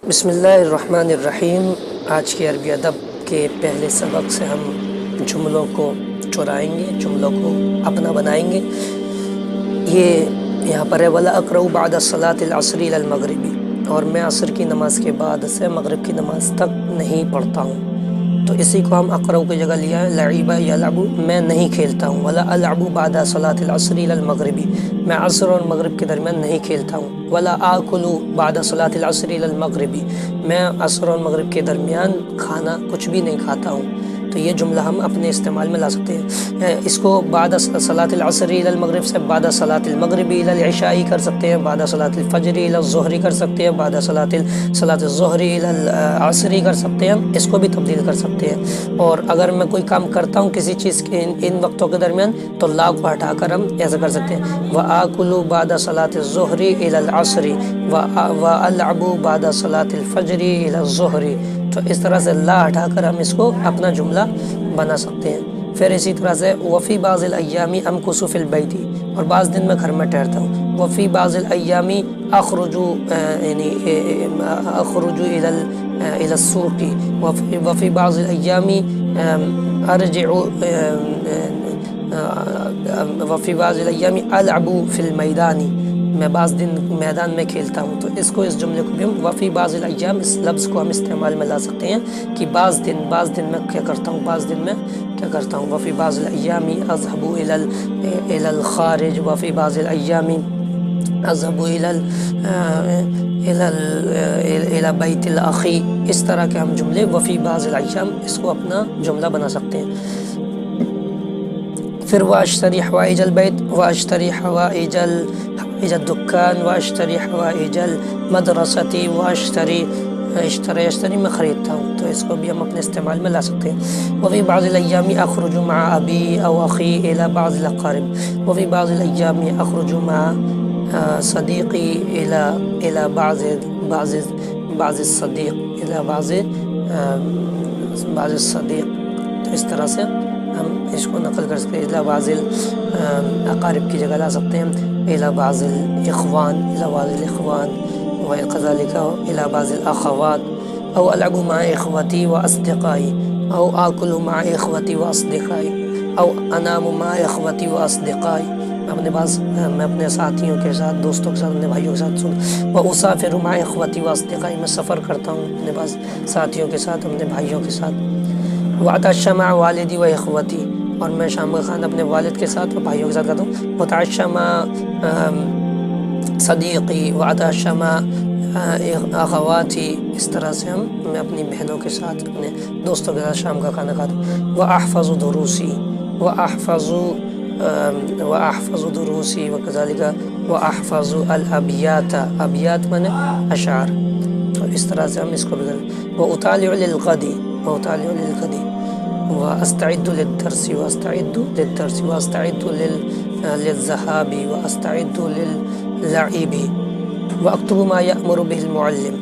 بسم اللہ الرحمن الرحیم۔ آج کے عربی ادب کے پہلے سبق سے ہم جملوں کو چرائیں گے، جملوں کو اپنا بنائیں گے۔ یہ یہاں پر ہے وَلَا أَقْرَأُ بَعْدَ الصَّلَاةِ الْعَصْرِ إِلَى الْمَغْرِبِ، اور میں عصر کی نماز کے بعد سے مغرب کی نماز تک نہیں پڑھتا ہوں۔ تو اسی کو ہم اقرأ کی جگہ لیا ہے لعب یلعب، میں نہیں کھیلتا ہوں۔ ولا العب بعد صلاة العصر الى المغرب، میں عصر اور مغرب کے درمیان نہیں کھیلتا ہوں۔ ولا آکل بعد صلاة العصر الى المغرب، میں عصر اور مغرب کے درمیان کھانا کچھ بھی نہیں کھاتا ہوں۔ تو یہ جملہ ہم اپنے استعمال میں لا سکتے ہیں۔ اس کو بعد صلاة العصر الى المغرب سے بعد صلاة المغرب الى العشاء کر سکتے ہیں، بعد صلاة الفجر الى الظہر کر سکتے ہیں، بعد صلاة الظہر الى العصر کر سکتے ہیں، اس کو بھی تبدیل کر سکتے ہیں۔ اور اگر میں کوئی کام کرتا ہوں کسی چیز کے ان وقتوں کے درمیان تو لا کو ہٹا کر ہم ایسا کر سکتے ہیں وَآكُلُ بعد صلاة الظہر الى العصر وَأَلْعَبُ بعد صلاة الفجر الى الظہر۔ تو اس طرح سے لا ہٹا کر ہم اس کو اپنا جملہ بنا سکتے ہیں۔ پھر اسی طرح سے وفی بعض الایام امکث فی البیت، اور بعض دن میں گھر میں ٹھہرتا ہوں۔ وفی بعض الایام اخرج الى السوق، وفی بعض الایام ارجع، وفی بعض الایام العب فی المیدان، میں بعض دن میدان میں کھیلتا ہوں۔ تو اس کو اس جملے کو بھی ہم وفی بعض الایام، اس لفظ کو ہم استعمال میں لا سکتے ہیں کہ بعض دن میں کیا کرتا ہوں، بعض دن میں کیا کرتا ہوں۔ وفی بعض الایام اذهب الى الخارج، وفی بعض الایام اذهب الى بیت الاخی۔ اس طرح کے ہم جملے وفی بعض الایام اس کو اپنا جملہ بنا سکتے ہیں۔ پھر واشتری حوائج البیت، واشتری حوائج الدکان، واشتری حوائج المدرسۃ، واشتری اشتری میں خریدتا ہوں، تو اس کو بھی ہم اپنے استعمال میں لا سکتے ہیں۔ وفی بعض الایام اخرج مع ابی او اخی الى بعض الاقارب، وفی بعض الایام اخرج مع صدیقی الى بعض الصدیق الى بعض الصدیق۔ تو اس طرح سے ہم اس کو نقل کر سکتے ہیں۔ الى بعض الاقارب کی جگہ لا سکتے ہیں الى بعض الاخوان، الى بعض الاخوان، وكذلك الى بعض الاخوات، او العب مع اخوتي واصدقائي، او آكل مع اخوتي واصدقائي، او انام مع اخوتي واصدقائي، میں اپنے ساتھیوں کے ساتھ، دوستوں کے ساتھ، اپنے بھائیوں کے ساتھ سن۔ واسافر مع اخوتي واصدقائي، میں سفر کرتا ہوں اپنے پاس ساتھیوں کے ساتھ، اپنے بھائیوں کے ساتھ۔ واتعشى مع والدي واخوتي، اور میں شام کا کھانا اپنے والد کے ساتھ اور بھائیوں کے ساتھ کھاتا ہوں۔ وتعشى مع صدیقی، واتعشى مع اخواتی، اس طرح سے میں اپنی بہنوں کے ساتھ، اپنے دوستوں کے ساتھ شام کا کھانا کھاتا ہوں۔ واحفظ دروسی، واحفظ دروسی، وكذلك واحفظ الابیات، ابیات معنی اشعار۔ تو اس طرح سے ہم اس کو بھی کریں۔ واطالع للغد، واطالع للغد، واستعد للدرس، واستعد للدرس، واستعد للذهاب، واستعد للعب، واكتب ما يأمر به المعلم،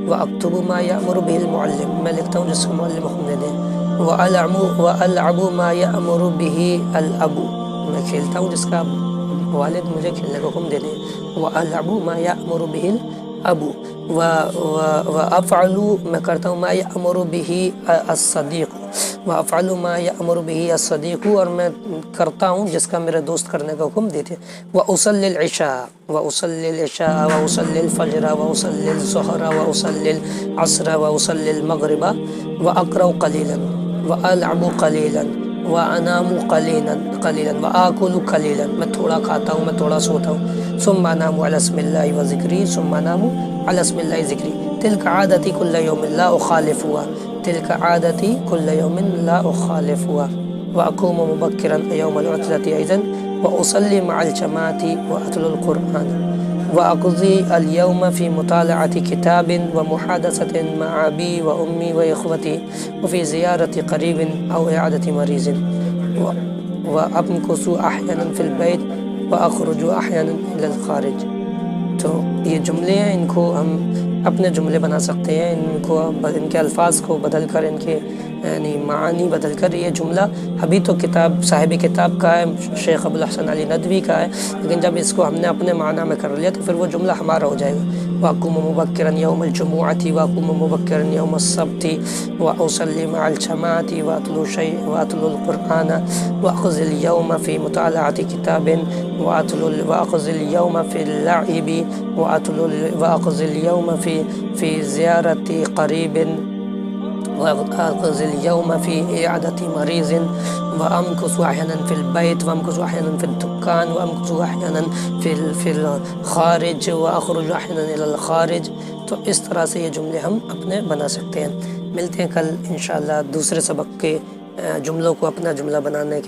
واكتب ما يأمر به المعلم، میں لکھتا ہوں جس کو معلم حکم دے دیں۔ والعب ما يأمر به الاب، میں کھیلتا ہوں جس کا والد مجھے کھیلنے کا حکم دے دیں۔ والعب ما يأمر به الاب، وافعل، میں کرتا ہوں ما يأمر به الصديق، وافعل ما يأمر به الصديق، اور میں کرتا ہوں جس کا میرا دوست کرنے کا حکم دیتے۔ واصلي العشاء، واصلي العشاء، واصلي الفجر، واصلي الظهر، واصلي العصر، واصلي المغرب، واقرأ قليلا، والعب قليلا، وانام قليلا، واكل قليلا، میں تھوڑا کھاتا ہوں، میں تھوڑا سوتا ہوں۔ ثم انام على اسم الله وذكري، ثم انام على اسم الله ذكري، تلك عادتي كل يوم لا اخالفها، تلك عادتي كل يوم لا اخالفها، واقوم مبكرا يوم العطلة ايضا، واصلي مع الجماعة، واتلو القرآن، واقضي اليوم في مطالعة كتاب، ومحادثة مع ابي وامي واخوتي، وفي زيارة قريب او اعادة مريض، وامكث احيانا في البيت، واخرج احيانا الى الخارج۔ تو یہ جملے ہیں، ان کو ہم اپنے جملے بنا سکتے ہیں، ان کے الفاظ کو بدل کر ان کے یعنی معانی بدل کر یہ جملہ ابھی تو کتاب صاحب کتاب کا ہے، شیخ ابوالحسن علی ندوی کا ہے، لیکن جب اس کو ہم نے اپنے معنی میں کر لیا تو پھر وہ جملہ ہمارا ہو جائے گا۔ وَأَقُومُ مُبَكِّرًا يَوْمَ الْجُمُعَةِ وَأَقُومُ مُبَكِّرًا يَوْمَ السَّبْتِ وَأُصَلِّي مَعَ الْجَمَاعَةِ وَأَتْلُو الْقُرْآنَ وَأَقْضِي الْيَوْمَ فِي مُطَالَعَةِ كِتَابٍ وَأَقْضِي الْيَوْمَ فِي اللَّعِبِ وَأَقْضِي الْيَوْمَ فِي زِيَارَةِ قَرِيبٍ وأقضي اليوم في عيادة مريض وأمكث أحيانا في البيت وأمكث أحيانا في الدكان وأمكث أحيانا في الخارج وأخرج أحيانا إلى الخارج۔ تو اس طرح سے یہ جملے ہم اپنے بنا سکتے ہیں۔ ملتے ہیں کل انشاءاللہ دوسرے سبق کے جملوں کو اپنا جملہ بنانے کے